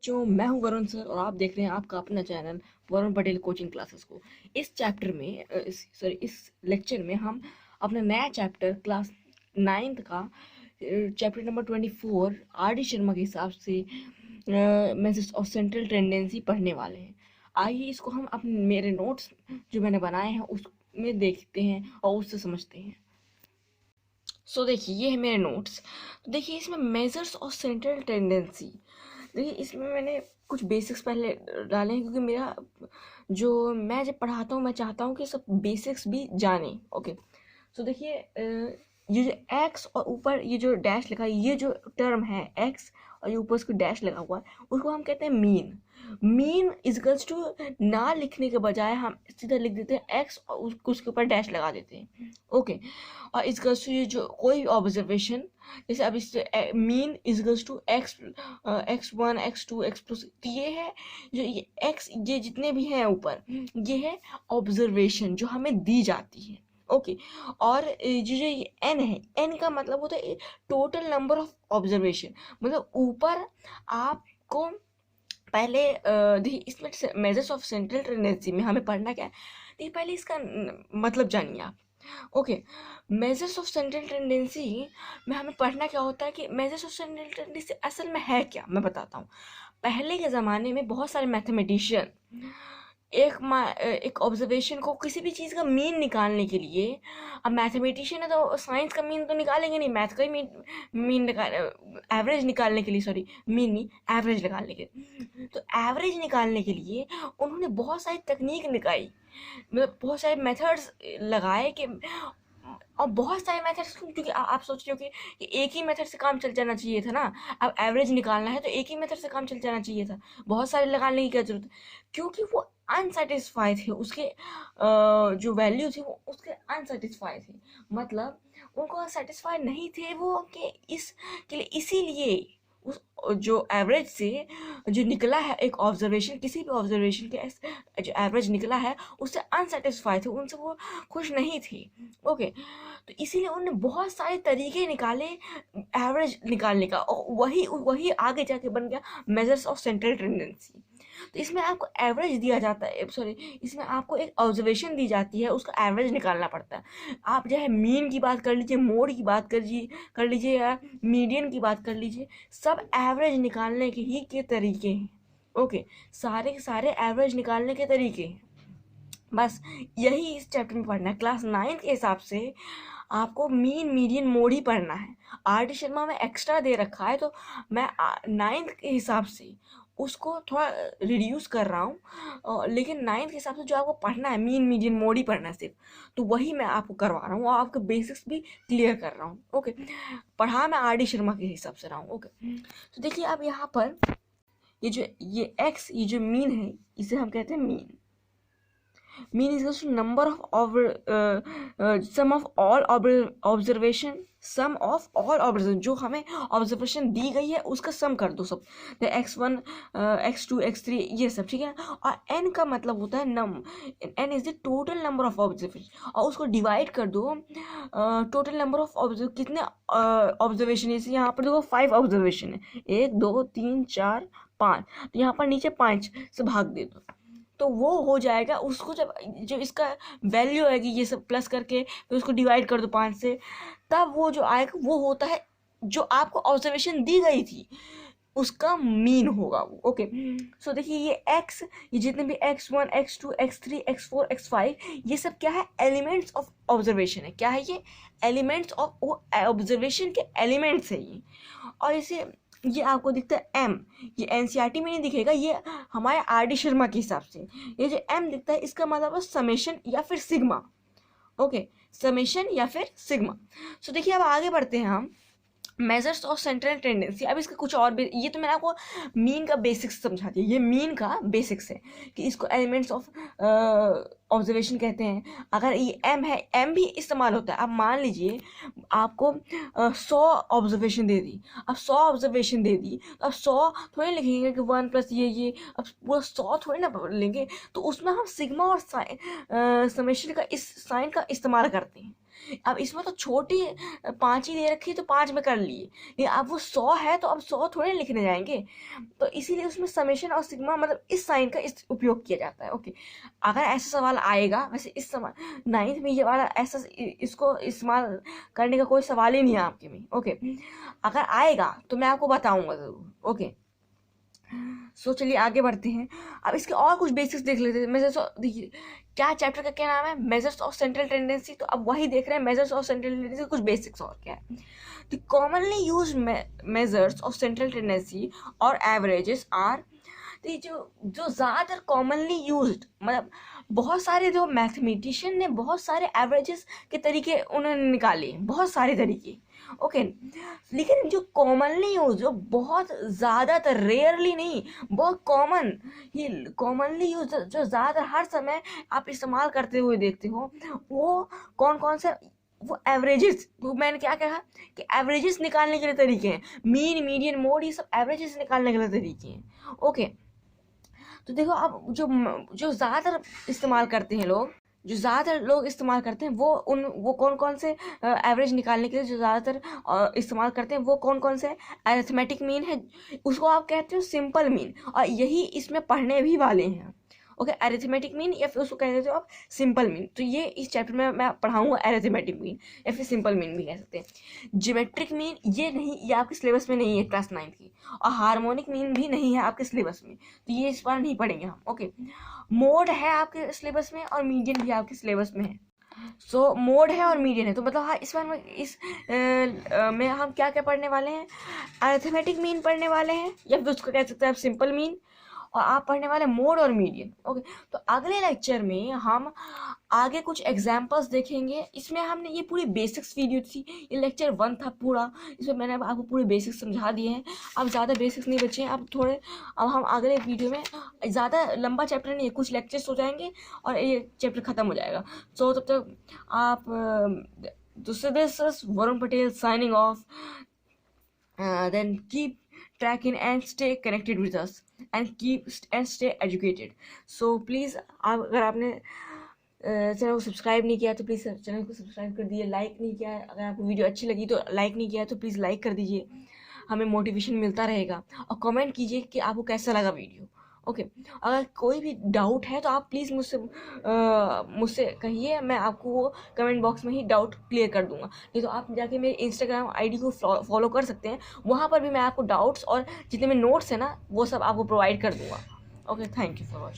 जो मैं हूं वरुण सर और आप देख रहे हैं आपका अपना channel Varun Patel coaching classes को। इस चैप्टर में इस लेक्चर में हम अपना नया चैप्टर क्लास 9th का chapter number 24 R D Sharma के हिसाब से मैसेज ऑफ सेंट्रल टेंडेंसी पढ़ने वाले हैं। आइए इसको हम अपने मेरे नोट्स जो मैंने बनाए हैं उसमें देखते हैं और उससे समझते हैं। देखिए ये है मेरे नोट्स। तो देखिए इसमें मेजर्स ऑफ सेंट्रल टेंडेंसी, देखिए इसमें मैंने कुछ बेसिक्स पहले डाले हैं क्योंकि मेरा जो मैं जब पढ़ाता हूँ मैं चाहता हूँ कि सब बेसिक्स भी जाने। ओके, देखिए ये जो एक्स और ऊपर ये जो डैश लिखा है, ये जो टर्म है एक्स और ये ऊपर उसको डैश लगा हुआ है, उसको हम कहते हैं मीन। मीन इजकल्स टू ना लिखने के बजाय हम सीधा लिख देते हैं एक्स और उसके ऊपर डैश लगा देते हैं। ओके, और इजकल्स टू ये जो कोई ऑब्जर्वेशन, जैसे अब इस mean equals to x1 x2 x2, तो ये है जो ये x, ये जितने भी हैं ऊपर, ये है ऑब्जर्वेशन जो हमें दी जाती है। ओके, और जो ये n है, n का मतलब होता है टोटल नंबर ऑफ ऑब्जर्वेशन। मतलब ऊपर आपको पहले देखिए इसमें मेजर्स ऑफ सेंट्रल टेंडेंसी में हमें पढ़ना क्या है, देखिए पहले इसका मतलब जानिए आप। Okay, measures of central tendency में हमें पढ़ना क्या होता है कि मेजर्स ऑफ सेंट्रल टेंडेंसी असल में है क्या, मैं बताता हूँ। पहले के ज़माने में बहुत सारे मैथमेटिशियन एक ऑब्जर्वेशन को, किसी भी चीज़ का मीन निकालने के लिए, अब मैथमेटिशियन है तो साइंस का मीन तो निकालेंगे नहीं, मैथ का ही मीन निकाल एवरेज निकालने के लिए, सॉरी मीन नहीं, एवरेज निकालने के लिए। तो एवरेज निकालने के लिए उन्होंने बहुत सारी तकनीक निकाली, मतलब बहुत सारे मेथड्स लगाए कि, और बहुत सारे मेथड्स, क्योंकि आप सोच रहे हो कि एक ही मेथड से काम चल जाना चाहिए था ना। अब एवरेज निकालना है तो एक ही मेथड से काम चल जाना चाहिए था, बहुत सारे लगाने की क्या जरूरत है, क्योंकि वो अनसेटिस्फाई थे, उसके जो वैल्यू थी वो उसके अनसेटिस्फाई थे, मतलब उनको सेटिस्फाई नहीं थे वो कि इसके लिए, इसीलिए उस जो एवरेज से जो निकला है एक ऑब्जर्वेशन, किसी भी ऑब्जर्वेशन के जो एवरेज निकला है उससे अनसेटिस्फाई थे, उनसे वो खुश नहीं थी। ओके, तो इसीलिए उन्होंने बहुत सारे तरीके निकाले एवरेज निकालने का, और वही वही आगे जाके बन गया मेजर्स ऑफ सेंट्रल टेंडेंसी। तो इसमें आपको एवरेज दिया जाता है, सॉरी, इसमें आपको एक ऑब्जर्वेशन दी जाती है, उसका एवरेज निकालना पड़ता है। आप चाहे मीन की बात कर लीजिए, मोड की बात कर लीजिए या मीडियन की बात कर लीजिए, सब एवरेज निकालने के ही के तरीके हैं। ओके, सारे के सारे एवरेज निकालने के तरीके हैं, बस यही इस चैप्टर में पढ़ना है। क्लास 9 के हिसाब से आपको मीन मीडियन मोड ही पढ़ना है। आर डी शर्मा में एक्स्ट्रा दे रखा है तो मैं 9th के हिसाब से उसको थोड़ा रिड्यूस कर रहा हूँ, लेकिन 9th के हिसाब से जो आपको पढ़ना है मीन मीडियन मोड ही पढ़ना है सिर्फ, तो वही मैं आपको करवा रहा हूँ और आपके बेसिक्स भी क्लियर कर रहा हूँ। ओके, पढ़ा मैं आर डी शर्मा के हिसाब से रहा हूँ। ओके, तो देखिए आप यहाँ पर ये एक्स, ये जो मीन है इसे हम कहते हैं mean. Mean is number of sum of all observation, sum of all observation, जो हमें ऑब्जर्वेशन दी गई है उसका सम कर दो सब, x1 x2 x3 ये सब, ठीक है। और n का मतलब होता है n is the total number of observation, और उसको डिवाइड कर दो टोटल नंबर ऑफ कितने ऑब्जर्वेशन, जैसे यहाँ पर देखो 5 ऑब्जर्वेशन है, 1 2 3 4 5, तो यहाँ पर नीचे 5 से भाग दे दो तो वो हो जाएगा। उसको जब इसका वैल्यू आएगी ये सब प्लस करके, फिर उसको डिवाइड कर दो 5 से, तब वो जो आएगा वो होता है जो आपको ऑब्जर्वेशन दी गई थी उसका मीन होगा वो। ओके, देखिए ये x, ये जितने भी x1 x2 x3 x4 x5, ये सब क्या है, एलिमेंट्स ऑफ ऑब्जर्वेशन है। क्या है ये, एलिमेंट्स ऑफ ऑब्जर्वेशन के एलिमेंट्स है ये। और इसे ये आपको दिखता है m, ये एनसीईआरटी में नहीं दिखेगा, ये हमारे आर डी शर्मा के हिसाब से ये जो m दिखता है इसका मतलब है समेशन या फिर सिग्मा। ओके, समेशन या फिर सिग्मा। देखिए अब आगे बढ़ते हैं हम मेजर्स ऑफ सेंट्रल टेंडेंसी। अब इसका कुछ और ये तो मैंने आपको मीन का बेसिक्स समझा दिया, ये मीन का बेसिक्स है कि इसको एलिमेंट्स ऑफ ऑब्जर्वेशन कहते हैं। अगर ये m है, m भी इस्तेमाल होता है। अब मान लीजिए आपको 100 ऑब्जर्वेशन दे दी, अब 100 ऑब्जर्वेशन दे दी तो अब 100 थोड़ी लिखेंगे कि 1 प्लस ये, अब पूरा 100 थोड़ी ना लेंगे, तो उसमें हम सिग्मा और समेशन का इस साइन का इस्तेमाल करते हैं। अब इसमें तो छोटी 5 ही दे रखी है तो 5 में कर लिए, लेकिन अब वो 100 है तो अब 100 थोड़े लिखने जाएंगे, तो इसीलिए उसमें समेशन और सिग्मा मतलब इस साइन का इस उपयोग किया जाता है। ओके, अगर ऐसा सवाल आएगा, वैसे इस समय 9th में ये वाला ऐसा इसको इस्तेमाल करने का कोई सवाल ही नहीं है आपके में। ओके, अगर आएगा तो मैं आपको बताऊंगा जरूर। ओके, सो चलिए आगे बढ़ते हैं। अब इसके और कुछ बेसिक्स देख लेते हैं। मेजर्स देखिए क्या चैप्टर का क्या नाम है, मेजर्स ऑफ सेंट्रल टेंडेंसी, तो अब वही देख रहे हैं मेजर्स ऑफ सेंट्रल टेंडेंसी, कुछ बेसिक्स और क्या है। The commonly use measures of central tendency और एवरेजेस आर, तो जो जो ज़्यादातर कॉमनली यूज्ड मतलब बहुत सारे जो मैथमेटिशियन ने बहुत सारे एवरेजेस के तरीके उन्होंने निकाले, बहुत सारे तरीके। ओके, लेकिन जो कॉमनली यूज, जो बहुत ज़्यादातर, रेयरली नहीं, बहुत कॉमन ही कॉमनली यूज, जो ज़्यादातर हर समय आप इस्तेमाल करते हुए देखते हो, वो कौन कौन से, वो एवरेजेस, वो मैंने क्या कहा कि एवरेजेस निकालने के लिए तरीके हैं, मीन मीडियन मोड, ये सब एवरेजेस निकालने के लिए तरीके हैं। ओके, तो देखो अब जो ज़्यादातर इस्तेमाल करते हैं लोग, जो ज़्यादातर लोग इस्तेमाल करते हैं वो कौन कौन से एवरेज निकालने के लिए जो ज़्यादातर इस्तेमाल करते हैं वो कौन कौन से, अरिथमेटिक मीन है, उसको आप कहते हो सिंपल मीन, और यही इसमें पढ़ने भी वाले हैं। ओके, अरिथमेटिक मीन या फिर उसको कह देते हो आप सिंपल मीन, तो ये इस चैप्टर में मैं पढ़ाऊंगा अरिथमेटिक मीन या फिर सिंपल मीन भी कह सकते हैं। ज्योमेट्रिक मीन ये नहीं, ये आपके सिलेबस में नहीं है क्लास 9th की, और हार्मोनिक मीन भी नहीं है आपके सिलेबस में, तो ये इस बार नहीं पढ़ेंगे हम। ओके, मोड है आपके सिलेबस में और मीडियन भी आपके सिलेबस में है। सो मोड है और मीडियन है, तो मतलब हाँ इस बार में में हम क्या क्या पढ़ने वाले हैं, अरिथमेटिक मीन पढ़ने वाले हैं, या फिर उसको कह सकते हैं आप सिंपल मीन, और आप पढ़ने वाले मोड और मीडियन। ओके, तो अगले लेक्चर में हम आगे कुछ एग्जाम्पल्स देखेंगे। इसमें हमने ये पूरी बेसिक्स वीडियो थी, ये लेक्चर 1 था पूरा, इसमें मैंने आपको पूरे बेसिक्स समझा दिए हैं। अब ज़्यादा बेसिक्स नहीं बचे हैं, अब हम अगले वीडियो में, ज़्यादा लंबा चैप्टर नहीं है, कुछ लेक्चर्स हो जाएंगे और ये चैप्टर ख़त्म हो जाएगा। सो तब तक आप this is Varun Patel signing off, then keep tracking and stay connected with us and stay educated. So please, अगर आपने चैनल को सब्सक्राइब नहीं किया तो प्लीज़ चैनल को सब्सक्राइब कर दीजिए, लाइक नहीं किया, अगर आपको वीडियो अच्छी लगी तो लाइक नहीं किया तो प्लीज़ लाइक कर दीजिए, हमें मोटिवेशन मिलता रहेगा, और कमेंट कीजिए कि आपको कैसा लगा वीडियो। ओके, अगर कोई भी डाउट है तो आप प्लीज़ मुझसे कहिए, मैं आपको वो कमेंट बॉक्स में ही डाउट क्लियर कर दूंगा। नहीं तो आप जाके मेरे इंस्टाग्राम आईडी को फॉलो कर सकते हैं, वहाँ पर भी मैं आपको डाउट्स और जितने में नोट्स हैं ना वो सब आपको प्रोवाइड कर दूंगा। Okay, thank you for watching.